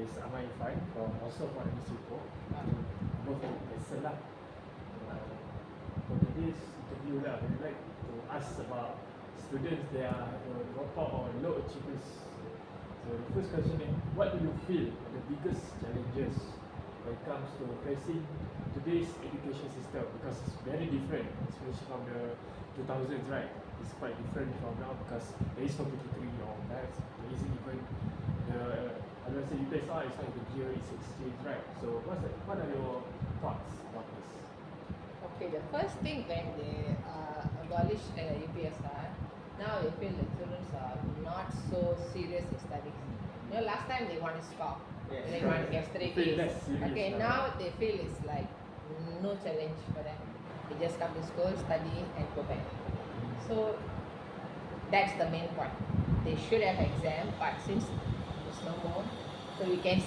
is Ahmad Irfan also from Singapore. Both lesson lah. For today's interview lah, we like to ask about students that are dropout or low achievers. So the first question is, what do you feel are the biggest challenges when it comes to facing today's education system? Because it's very different, especially from the 2000s, right? It's quite different from now because there is competitive or perhaps there isn't even the I don't say UPSR is not even here, it's exchange, right? So what are your thoughts about this? Okay, the first thing when they abolished UPSR, now they feel the students are not so serious in studies. You know, last time they want to score, they want to get straight A's. Okay, now they feel it's like no challenge for them. They just come to school, study, and go back. So that's the main point. They should have exam, but since there's no more, so you can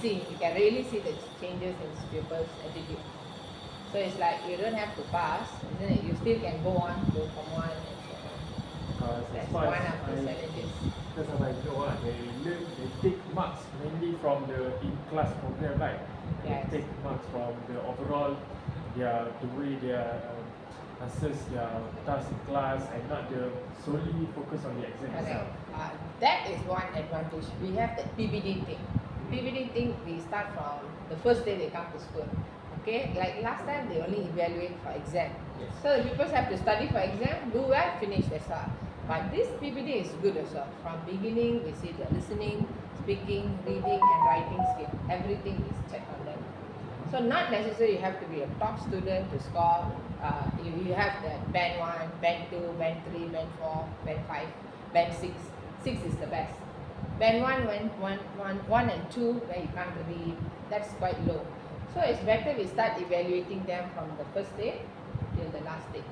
really see the changes in pupils' attitude. So it's like you don't have to pass, isn't it? You still can go on to Form 1 and so on. That's one of the challenges. Because I know they take marks mainly from the in-class program, right? Yes. They take marks from the overall, the way their answers their tasks in class and not solely focus on the exam itself. That is one advantage. We have the PBD thing. PBD thing we start from the first day they come to school. Okay, like last time they only evaluate for exam. Yes. So the pupils have to study for exam, do well, finish, that's all. But this PBD is good also. From beginning we see the listening, speaking, reading and writing skill. Everything is checked on them. So not necessarily you have to be a top student to score. You have the band 1, band 2, band 3, band 4, band 5, band 6. 6 is the best. Band 1 and 2 where you can't read, that's quite low. So it's better we start evaluating them from the first day till the last day.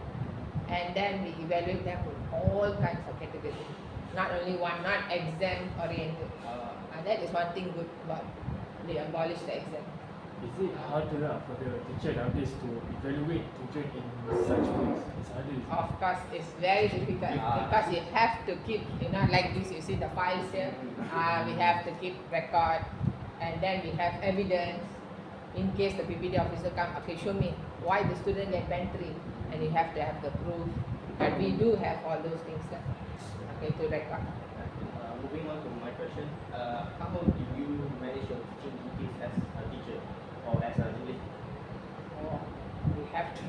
And then we evaluate them with all kinds of categories. Not only one, not exam oriented. And that is one thing good about they abolished the exam. Is it harder for the teacher nowadays to evaluate children in such ways? It's harder. Of course, it's very difficult because you have to keep, like this, you see the files here. We have to keep record and then we have evidence. In case the PPD officer come, okay, show me why the student get band 3 and you have to have the proof. But we do have all those things okay, to record. Moving on to my question, how do you manage your teaching duties as a teacher or as an English teacher? Oh, we have to.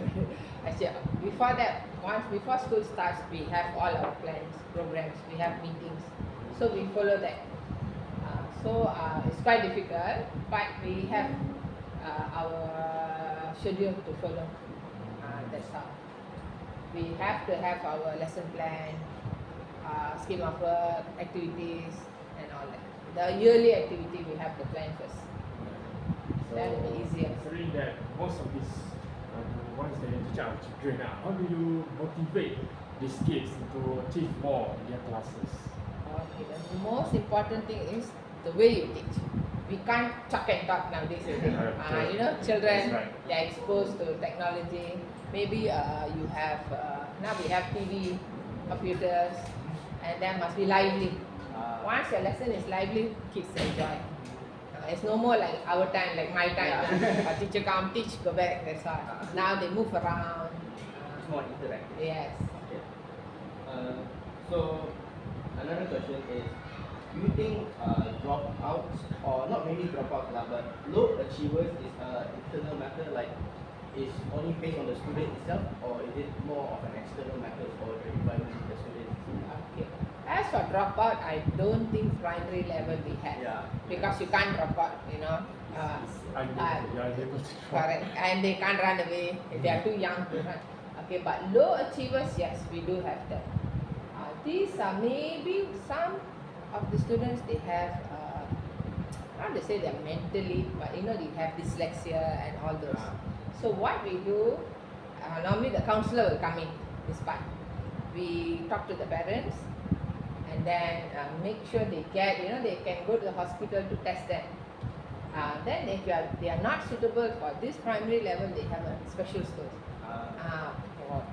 Actually, before school starts, we have all our plans, programs, we have meetings. So we follow that. It's quite difficult, but we have our schedule to follow. That's how. We have to have our lesson plan, scheme of work, activities, and all that. The yearly activity we have to plan first. So, that will be easier. Considering that most of these ones that you teach our children, how do you motivate these kids to achieve more in their classes? Okay, the most important thing is the way you teach. We can't talk and talk nowadays. Children, right. They're exposed to technology. Maybe you have, now we have TV, computers, and that must be lively. Once your lesson is lively, kids enjoy. It's no more like our time, like my time. A teacher come, teach, go back, that's all. Now they move around. It's more interactive. Yes. Okay. So another question is, do you think dropouts, or not really dropouts but low achievers is an internal matter, like is only based on the student itself, or is it more of an external matter for the environment of the students? Okay. As for dropout, I don't think primary level we have. Because you can't drop out, You are able to drop. Correct. And they can't run away. They are too young to run. Okay, but low achievers, yes, we do have that. These are maybe some of the students, they have, not to say they're mentally, but they have dyslexia and all those. So what we do, normally the counselor will come in this part. We talk to the parents and then make sure they get, they can go to the hospital to test them. Then if they are not suitable for this primary level, they have a special school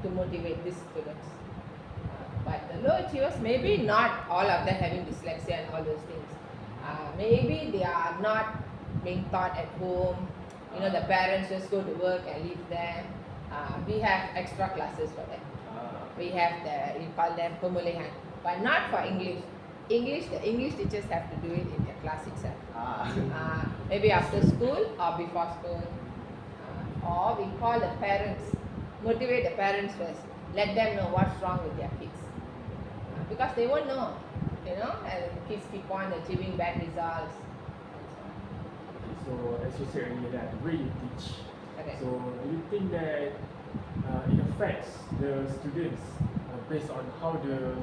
to motivate these students. But the low achievers, maybe not all of them having dyslexia and all those things. Maybe they are not being taught at home. You know, the parents just go to work and leave them. We have extra classes for them. We have we call them pemulihan, but not for English. The English teachers have to do it in their class itself. Maybe after school or before school. Or we call the parents, motivate the parents first. Let them know what's wrong with their kids. Because they won't know, you know, and kids keep on achieving bad results. So as you said earlier, that the way you teach. Okay. So do you think that it affects the students based on how the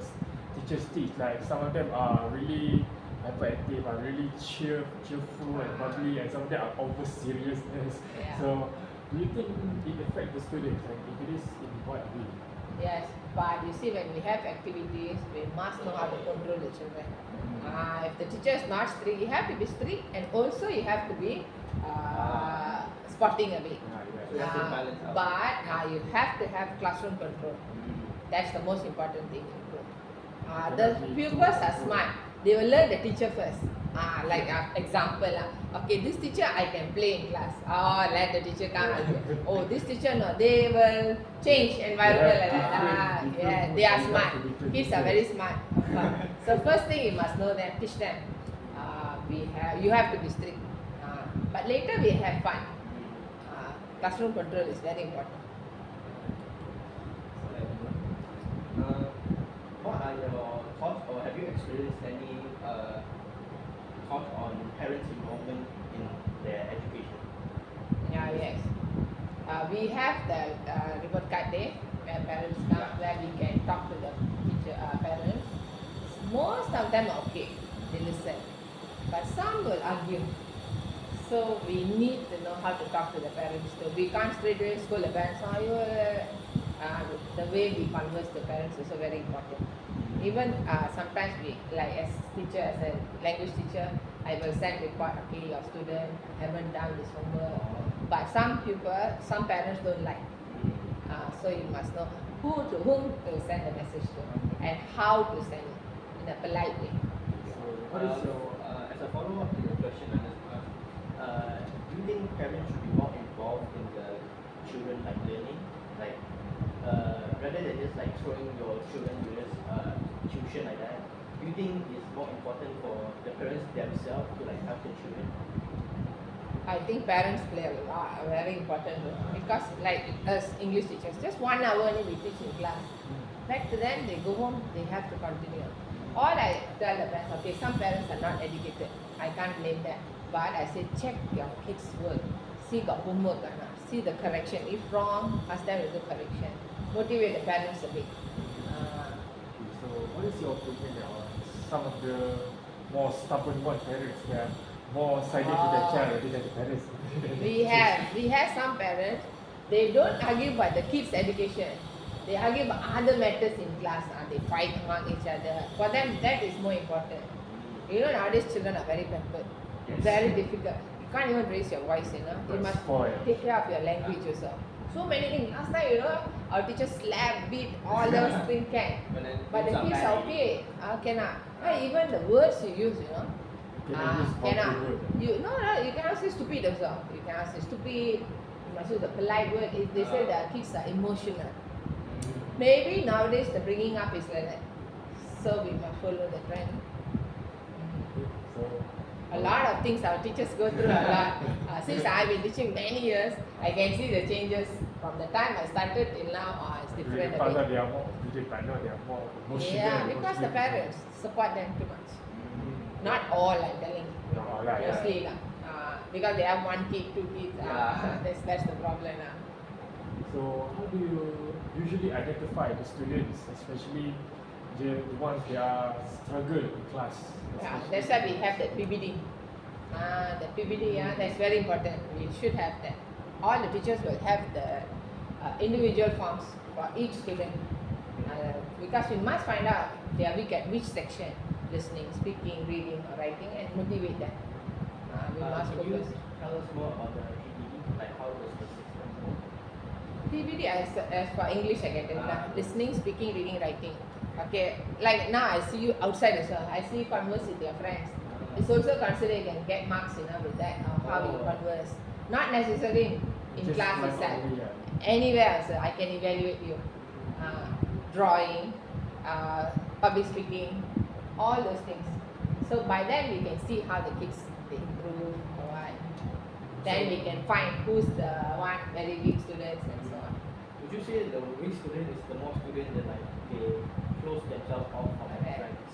teachers teach? Like some of them are really hyperactive, are really cheerful and bubbly, and some of them are over seriousness. Yeah. So do you think it affects the students? And if it is, in what way? Yes, but you see, when we have activities, we must know how to control the children. If the teacher is not strict, you have to be strict, and also you have to be spotting away. So you have to balance out. But you have to have classroom control. That's the most important thing. The pupils are smart. They will learn the teacher first. Like example, okay, this teacher I can play in class. Let the teacher come. Oh, this teacher no, they will change environment like that. Yeah, they are smart. Kids are very smart. So first thing you must know them, teach them. You have to be strict. But later we have fun. Classroom control is very important. What are your thoughts, or have you experienced any thoughts on parents' involvement in their education? Yes. We have the report card day where parents come, where we can talk to the parents. Most of them are okay, they listen, but some will argue. So we need to know how to talk to the parents too. We can't straight away scold the parents. The way we converse the parents is also very important. Even sometimes we, like as teacher, as a language teacher, I will send report, okay, your student haven't done this homework. But some parents don't like. So you must know to whom to send the message to and how to send it in a polite way. So what is your As a follow-up to the question I just asked, do you think parents should be more involved in the children like learning? Like rather than just like throwing your children to just tuition like that, do you think it's more important for the parents themselves to like help the children? I think parents play a very important role because like us English teachers, just 1 hour only we teach in class. Back to them, they go home, they have to continue. Or I tell the parents, okay, some parents are not educated, I can't blame them. But I say, check your kids' work, see got homework or not, see the correction. If wrong, ask them to do correction. Motivate the parents a bit. So what is your opinion on some of the more stubborn one parents? They are more sided to their child rather than the parents. We have some parents, they don't argue about the kids' education. They argue about other matters in class. They fight among each other. For them, that is more important. You know, nowadays children are very pampered. Yes. Very difficult. You can't even raise your voice, you know. You must take care of your language also. So many things. Last time, you know, our teachers slap, beat, all those things can. But the kids are okay. Cannot. Even the words you use, you know. Cannot. You cannot say stupid also. You cannot say stupid. You must use the polite word. If they say the kids are emotional. Maybe nowadays the bringing up is like that. So we must follow the trend. A lot of things our teachers go through a lot. Since I've been teaching many years, I can see the changes from the time I started till now. It's different. They are more emotional. Yeah, because the parents support them too much. Not all, I'm telling you. Mostly, because they have 1 kid, 2 kids. That's the problem now. So how do you usually identify the students, especially the ones that are struggle in class? Yeah, that's why we have the PBD. The PBD, that's very important. We should have that. All the teachers will have the individual forms for each student. Because we must find out they are weak at which section, listening, speaking, reading, or writing, and motivate them. We must Can focus. you tell us more about the PBD, like how does the system work? PBD as for English, I get it. Listening, speaking, reading, writing. Okay, like now I see you outside as well. I see you converse with your friends. You also considered you can get marks, with that, how you converse. Not necessarily in Just class class itself. only, Anywhere else, I can evaluate you. Drawing, public speaking, all those things. So by then we can see how the kids they improve or what. Then we can find who's the one very weak students and so on. Would you say the weak student is the more student that like they close themselves off from their Correct. friends?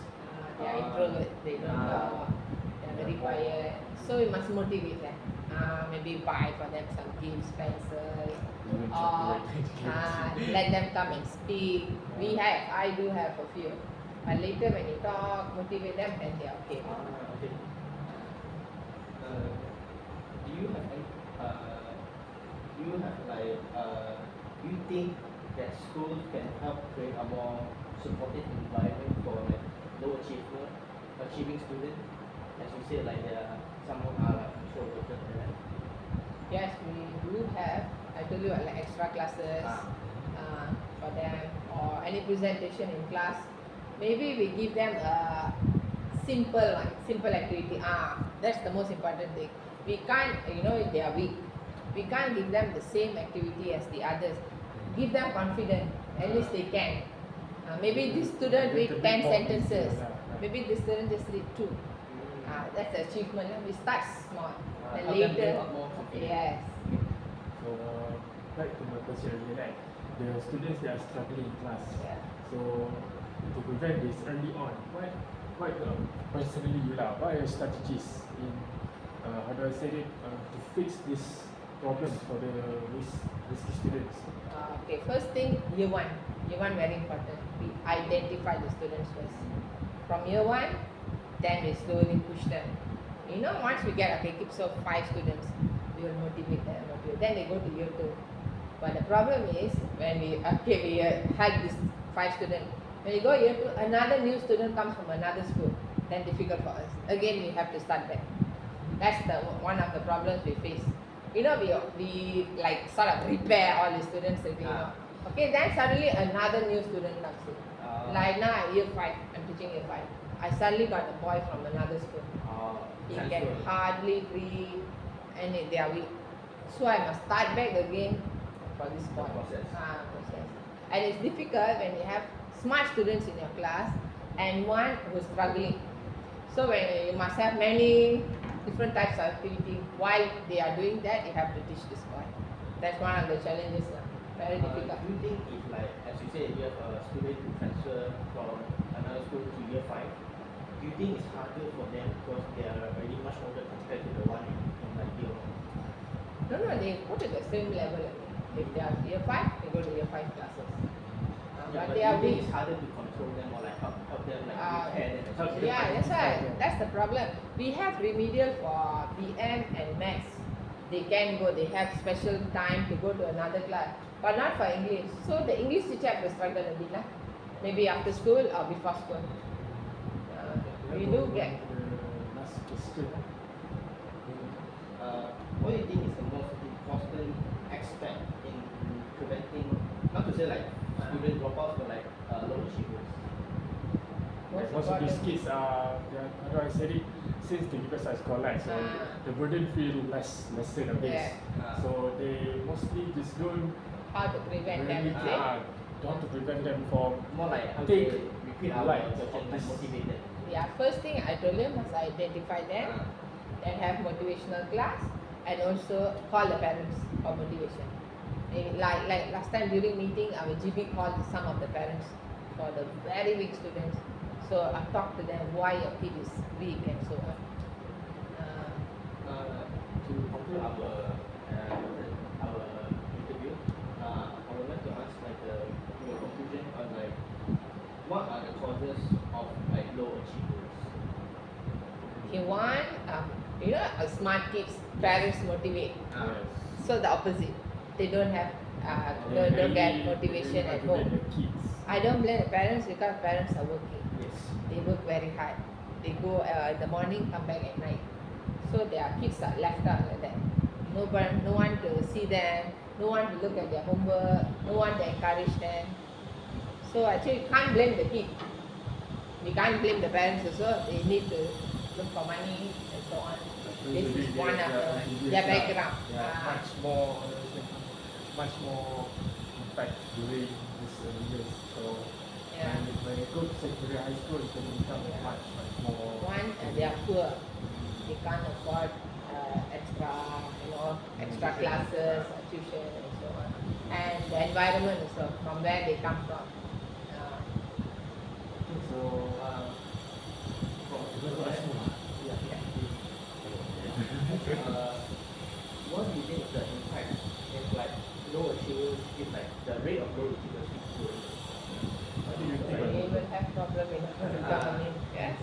They are introvert, they don't talk, they are very quiet. So we must motivate them. Maybe buy for them some gifts, pencils, Even or chocolate. let them come and speak. I do have a few. But later when you talk, motivate them, then they are okay. Okay. Do you have any, do you think that schools can help create a more supportive environment for like low achieving students? As you said, like there are some are like introverted, right? Yes, we do have. I told you like extra classes for them or any presentation in class. Maybe we give them a simple activity. That's the most important thing. We can't, if they are weak, we can't give them the same activity as the others. Give them confidence. At least they can. Maybe this student read 10 sentences. Maybe this student just read 2. That's the achievement. We start small. Then Help them later, build up more confidence. yes. So back to my question earlier, right? The students that are struggling in class. Yeah. So to prevent this early on, what personally what are your strategies in how do I say it to fix this problem for the risky students? Okay, first thing, year one. Year one very important. We identify the students first. From year one, then we slowly push them. Once we get groups of 5 students, we will motivate them. Then they go to year 2. But the problem is when we had this 5 students. When we go year 2, another new student comes from another school. Then difficult for us. Again, we have to start back. That's one of the problems we face. We like sort of repair all the students already. Okay, then suddenly another new student comes in. Like now, year 5, I'm teaching year 5. I suddenly got a boy from another school. He can hardly read and they are weak. So I must start back again for this boy. Process. And it's difficult when you have smart students in your class and one who's struggling. So when you must have many different types of activity. While they are doing that, you have to teach this boy. That's one of the challenges. Very difficult. Do you think if like, as you said, you have a student who transfer from another school to year 5, do you think it's harder for them because they are already much older compared to the one in like year 1? No, they go to the same level again. If they are year 5, they go to year 5 classes. But they are do you think weak. it's harder to control them or like help them like repair them? help them. Yeah, that's why. That's the problem. We have remedial for PM and Maths. They can go. They have special time to go to another class, but not for English. So the English teacher have to struggle a bit, maybe after school or before school. We do get. The last question. What do you think is the most important aspect in preventing, not to say like student dropouts, but like low achievers? Like most of these kids are, how do I say it? Since the university is collapsed, so the burden feel lesser a bit. Yeah. So they mostly just don't How to prevent them? really Is it? don't to prevent them from More like how Take to repeat our light question, of like this. motivate them. Yeah, first thing I told them must identify them and have motivational class and also call the parents for motivation. Like last time during meeting, our GB called some of the parents for the very weak students. So I talked to them why your kid is weak and so on. To conclude our interview, I would like to ask like your conclusion on like what are the causes of like low achievers? A smart kids, parents motivate. So the opposite, they don't have, don't get motivation at home. The kids. I don't blame the parents because parents are working. Yes. They work very hard. They go in the morning, come back at night. So their kids are left out like that. No one to see them, no one to look at their homework, no one to encourage them. So actually, you can't blame the kid. We can't blame the parents also. They need to look for money and so on. Usually This is they- one of yeah, their background. much more impact during this years. So Yeah. when you go to secondary high school, it's going to become much more. One, they are poor. They can't afford extra classes, tuition, and so on. And the environment is from where they come from. So from much more. yeah. What do you think is the impact if like low achievers, if like the rate of low achievers keeps growing? What do you think? They will have problem in economy. Yes.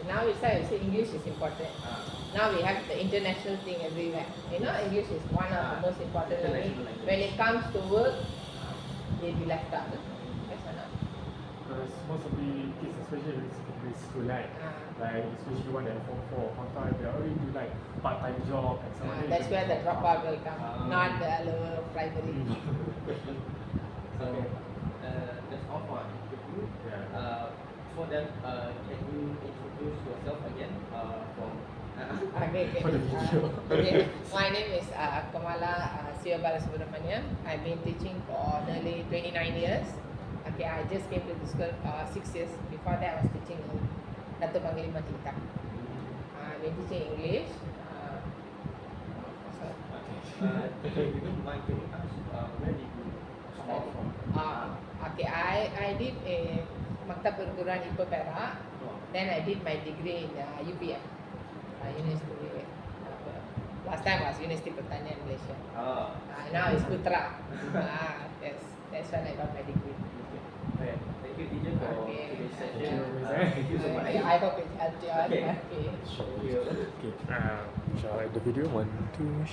Now we say English is important. Now we have the international thing everywhere. English is one of the most important language. International language. When it comes to work, they'll be left out. Yes or not? Because most of the kids, especially in secondary school, right? Like especially one that form 4, form 5, they already do like part-time job and some of them That's can- where the dropout will come, not the lower primary. So that's all for our interview. Yeah. For them, can you introduce yourself again? From Okay. For the video. Okay. My name is Kamala Siva Balasubramanian. I've been teaching for nearly 29 years. Okay, I just came to the school 6 years. Before that, I was teaching in Dato Bangli Matita. I've been teaching English. if you don't mind, can you ask where did you start from? Okay, I did a Maktab Perguruan Ipoh Perak. Then I did my degree in UPM, University. Last time was University Pertanian Malaysia. Now it's Putra. Yes, that's when I got my degree. Okay. Thank you, teacher, for Okay. today's session. Thank you. Thank you so much. I hope it helped you all. Okay. Okay. Thank you. Okay. Shall I end the video? 1, 2,